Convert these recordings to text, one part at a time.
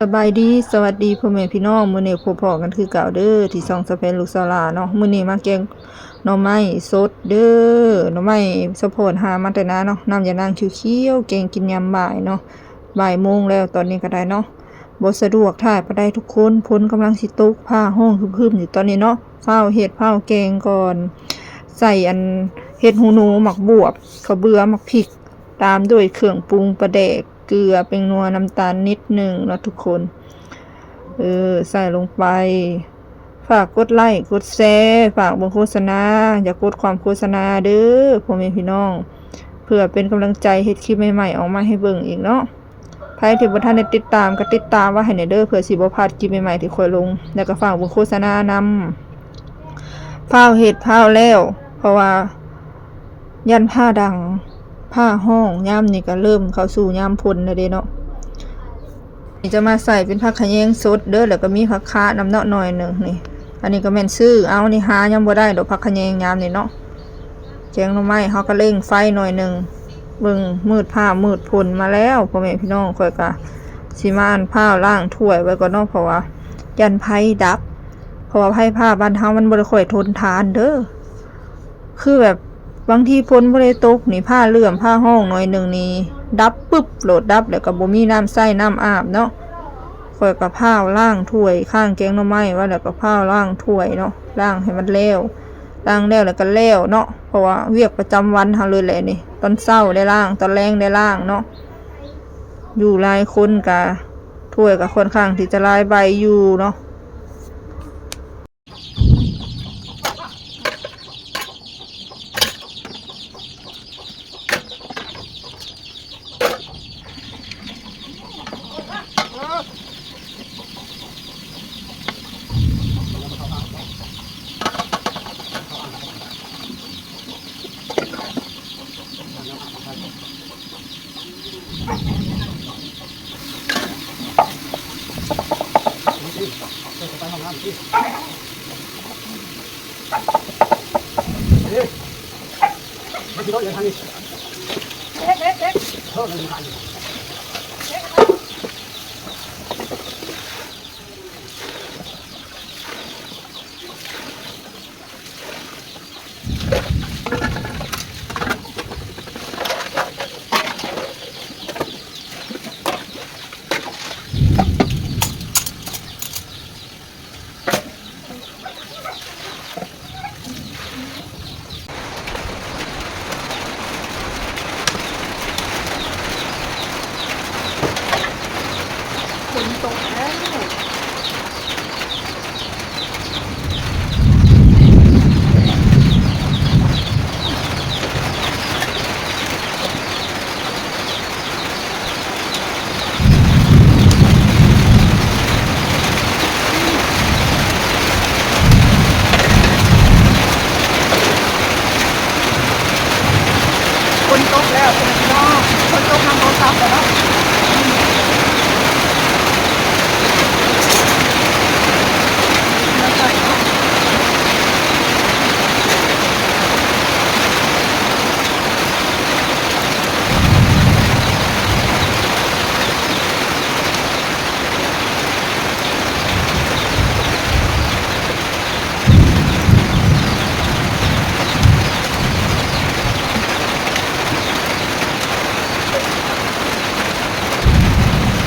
สบายดีสวัสดีพ่อแม่พี่น้องมื้อนี้พบพ้อกันคือเก่าเด้อที่ช่องสะเพนลูกสาวหลาเนาะมื้อนี้มาแกงหน่อไม้สดเด้อหน่อไม้สะโพดหามาแต่นาเนาะน้ำยานางเขียวๆแกงกินยามบ่ายเนาะบ่ายโมงแล้วตอนนี้ก็ได้เนาะบ่สะดวกถ่ายบ่ได้ทุกคนฝนกำลังสิตกฟ้าร้องครึมๆอยู่ตอนนี้เนาะฟ้าวเฮ็ดฟ้าวแกงก่อนใส่อันเห็ดหูหนูหมักบวบข้าวเบื่อหมักพริกตามด้วยเครื่องปรุงปลาแดกเกลือเป็นนัวน้ำตาลนิดหนึ่งเนาะทุกคนใส่ลงไปฝากกดไลค์กดแชร์ฝากบงโฆษณาอย่ากดความโฆษณาเด้อพ่อแม่พี่น้องเพื่อเป็นกำลังใจเฮ็ดคลิปใหม่ๆออกมาให้เบิ่งอีกเนาะใครที่บ่ทันได้ติดตามก็ติดตามไว้ให้แน่เด้อเพื่อสิบ่พลาดคลิปใหม่ๆที่ค่อยลงแล้วก็ฝากบงโฆษณานำผ้าเฮ็ดผ้าแล้วเพราะว่ายันผ้าดังผ้าห้องยามนี้ก็เริ่มเข้าสู่ยามพ้นแล้วเด้เนาะนี่จะมาใส่เป็นผักขะแยงสดเด้อแล้วก็มีผักคะน้ำเนาะหน่อยหนึ่งนี่อันนี้ก็แม่นซื้อเอานี่หายังบ่ได้ดอกผักขะแยงยามนี่เนาะแกงหน่อไม้เฮาก็เร่งไฟหน่อยหนึ่งเบิ่งมืดผ้ามืดพ้นมาแล้วพ่อแม่พี่น้องค่อยก็สิมาอันผ้าล้างถ้วยไว้ก่อนเนาะเพราะว่ายันไผดับเพราะว่าไผผ้าบ้านเฮามันบ่ได้ค่อยทนทานเด้อคือแบบบางทีฝนบ่ได้ตกนี่ผ้าเหลื่อมผ้าห้องหน่อยหนึ่งนี่ดับปึ๊บโหลดดับแล้วก็บ่มีน้ำใส่น้ำอาบเนาะค่อยก็ผ้าล้างถ้วยข้างแกงหน่อไม้ไว้แล้วก็ผ้าล้างถ้วยเนาะล้างให้มันแล้วล้างแล้วก็แล้วเนาะเพราะว่าเวียกประจำวันเฮาเลยแหละนี่ตอนเช้าได้ล้างตอนแลงได้ล้างเนาะอยู่หลายคนก็ถ้วยก็ค่อนข้างที่จะหลายใบอยู่เนาะฝนตกแล้วฝนตกแล้วพี่น้องฝนตกน้ำโตซับแล้วเนาะ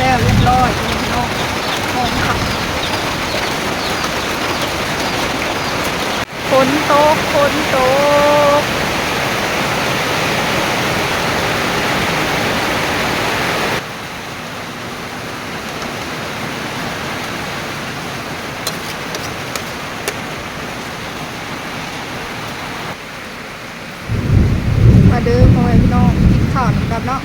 แล้วเรียบร้อยพี่น้องหอมค่ะฝนตกฝนตกมาเด้อพ่อแม่พี่น้องกินข้าวนำกันเนาะ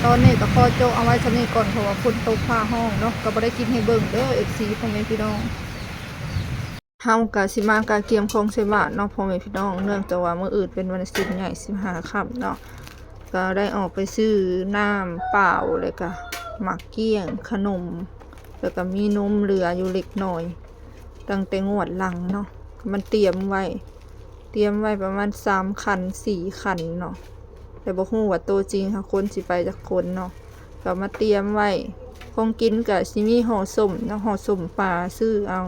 ตอนนี้ก็ขอโจเอาไว้ชำนี้ก่อนเพราะว่าฝนตกฟ้าห้องเนาะก็บ่ได้กินให้เบิ่งเด้อ FC พ่อแม่พี่น้องเฮาก็สิมากาเกียมของใส่บาตรเนาะพ่อแม่พี่น้องเนื่องจากว่ามื้ออื่นเป็นวันศีลใหญ่15ค่ำเนาะก็ได้ออกไปซื้อน้ำเปล่าแล้วก็หมักเกี้ยงขนมแล้วก็มีนมเหลืออยู่เล็กน้อยตั้งแต่งวดหลังเนาะมันเตรียมไว้ประมาณ3คัน4คันเนาะแต่บ่ฮู้ว่าตัวจริงค่ะคนสิไปจักคนเนาะก็มาเตรียมไว้ ของกินกับซิมีห่อส้มนะห่อส้มปลาซื้อเอา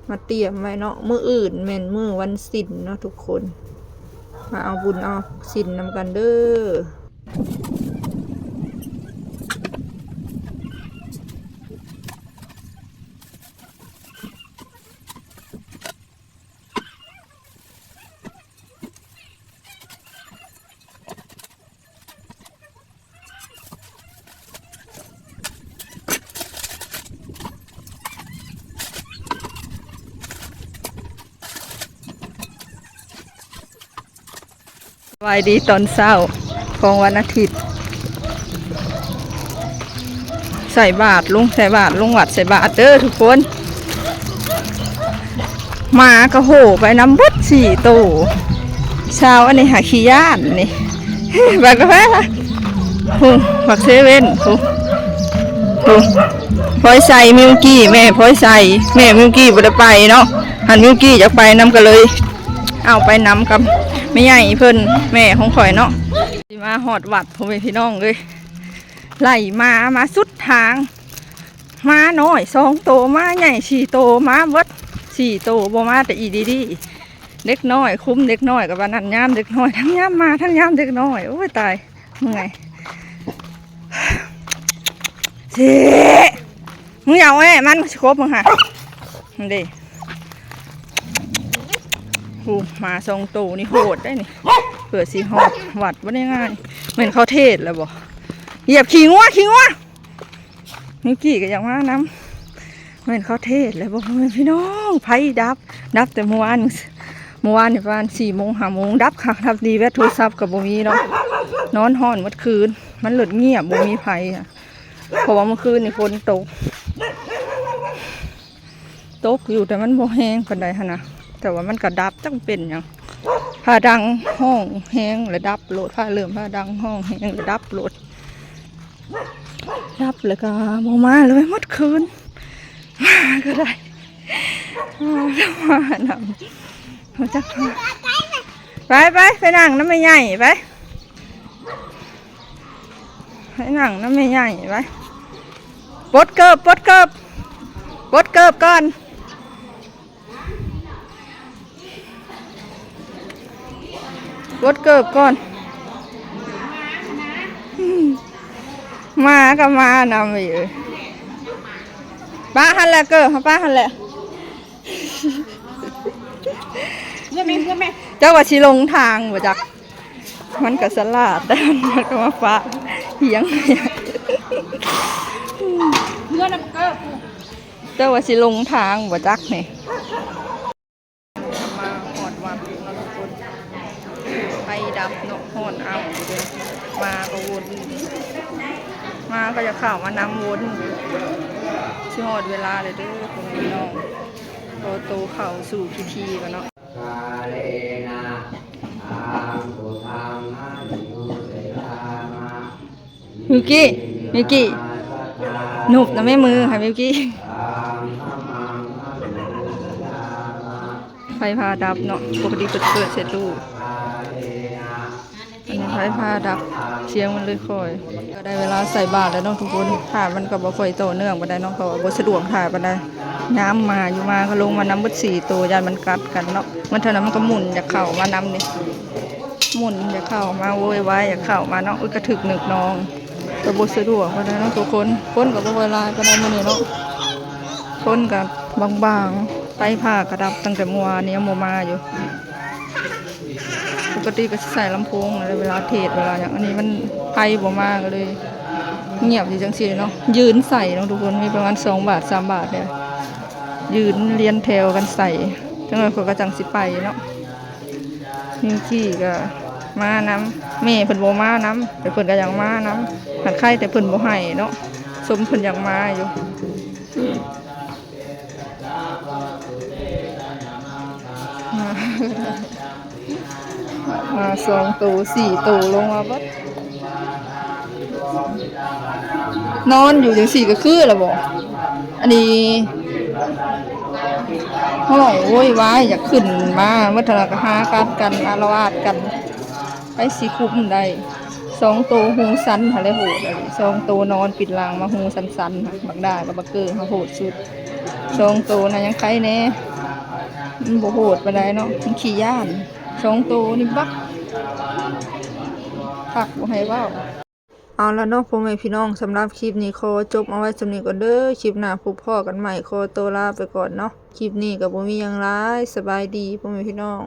มาเตรียมไว้เนาะมื้ออื่นแม่นมื้อวันศีลเนาะทุกคนมาเอาบุญเอาศีลนำกันเด้อสวัสดีตอนเช้าของวันอาทิตย์ใส่บาตรลุงใส่บาตรลุงวัดใส่บาตรเด้อทุกคนมากระโหไปน้ำบด4 ตัวเช้าอันนี้หาขี้ย่านนี่บักกาแฟผู้บักเซเว่นผู้พอยใส่มิวกี้แม่พอยใส่แม่มิวกี้บ่ได้ไปเนาะหันมิวกี้อยากไปน้ำกันเลยเอาไปน้ำกับไม่ใหญ่เพิ่นแม่ของข่อยเนาะมาหอดวัดพ่อแม่พี่น้องเลยไล่มาสุดทางมาน้อย2 ตัวมาใหญ่4 ตัวมาเบิด4 ตัวบ่มาแต่อีดีเด็กน้อยคุ้มเด็กน้อยกับวันนั้นย่ามเด็กน้อยทั้งย่ามมาทั้งย่ามเด็กน้อยโอ้ยตายมึงไงเจ๊มึงอยากแม่มันครบมึงค่ะมึงดิหูมา2 ตัวนี่โหดได้นี่เผื่อสีหอดวัดว่าได้ง่ายเหมือนเขาเทศแล้วบ่เหยียบขี้งัวนี่กี่ก็อย่างว่าน้ำเหมือนเขาเทศแล้วบ่พี่น้องไผ่ดับแต่เมื่อวานนี่ประมาณ4 โมง 5 โมงดับค่ะดับดีแวะโทรศัพท์กับบ่มีเนาะนอนห้อนเมื่อคืนมันหลุดเงียบบ่มีไผ่ค่ะเพราะว่าเมื่อคืนนี่ฝนตกอยู่แต่มันบ่แห้งปานใดหั่นนะแต่ว่ามันก็ดับจังเป็นหยังผ้าดังห้องแห้งแล้วดับโหลดผ้าเหลื่อมผ้าดังห้องแห้งแล้วดับโหลดดับแล้วก็บ่มาเลยหมดคืนมาก็ได้มานำเขาจักไปนั่งน้ำไม่ใหญ่ไปนั่งน้ำไม่ใหญ่ไปปดเกิบก่อนปดเกิบก่อนมาก็มานำไปอยู่ป้าหันแหละเกิบป้าหันแหละเพื่อนแม่เจ้าว่าชิลงทางบ่จักมันก็สลาดแต่มันก็มาฟ้าเหียงเพื่อนเกิบเจ้าว่าชิลงทางบ่จักนี่มาหอดวันเราทุกคนไปดับนกหอนเอามาก็วนมาก็จะเข้ามานำวนชิหอดเวลาเลยเด้อคุณพี่น้องโตเข่าสู่พิธีกันเนาะมิวกี้หนุบนะแม่มือค่ะมิวกี้ไฟพาดับเนาะปกติเปิดเสร็จลูกอันนี้ไฟพาดับเสียงมันเลยค่อยก็ได้เวลาใส่บาตรแล้วเนาะทุกคนถ่ายมันก็บ่ค่อยโตเนื่องบ่ได้เนาะเพราะว่าบ่สะดวกถ่ายบ่ได้น้ำมาอยู่มาก็ลงมาน้ำเบิด4 ตัวยานมันกัดกันเนาะมันเท่านั้นมันก็หมุนอยากเข้ามาน้ำนี่หมุนอยากเข้ามาโวยวายอยากเข้ามาเนาะกระถึกหนึกน้องก็บ่สะดวกบ่ได้เนาะทุกคนก็บ่เวลาก็ได้มื้อนี้เนาะคนก็บางๆไฟผ้ากระดับตั้งแต่เมื่อวานนี้ยังบ่มาอยู่ปกติก็ใส่ลำโพงอะไรเวลาเทศเวลาอย่างอันนี้มันไฟบ่มาก็เลยเงียบอยู่จังซี่เนาะยืนใส่เนาะทุกคนมีประมาณ2 บาท 3 บาทเนี่ยยืนเรียนแถวกันใส่จังนั้นเขาก็จังสิไปเนาะมิวกี้ก็มาน้ำแม่เพิ่นบ่มาน้ำแต่เพิ่นก็ยังมาน้ำหัดไข่แต่เพิ่นบ่ให้เนาะสมเพิ่นยังมาอยู่มา2 ตัว 4 ตัวลงมาบัดนอนอยู่จังซี่ก็คือล่ะบ่อันนี้ห้องโวยวายอยากขึ้นมาเมื่อทะเลาะกันหากันอารวาสกันไปสิคุมได้ สองโตวหูสันหาเลยโหดอะไรสองโตวนอนปิดหลังมาหูสันๆค่ะบักด่ากับบักเกอร์เขาโหดสุดสองโตวนะยังใครแน่มันบ่โหดปานใดเนาะมันขี้ย่านสองโตวนี่บักคักบ่ให้เว้าเอาละเนาะพ่อแม่พี่น้องสำหรับคลิปนี้ขอจบเอาไว้สำนี้ก่อนเด้อคลิปหน้าพบพ่อกันใหม่ขอตัวลาไปก่อนเนาะคลิปนี้ก็บ่มีหยังหลายสบายดีพ่อแม่พี่น้อง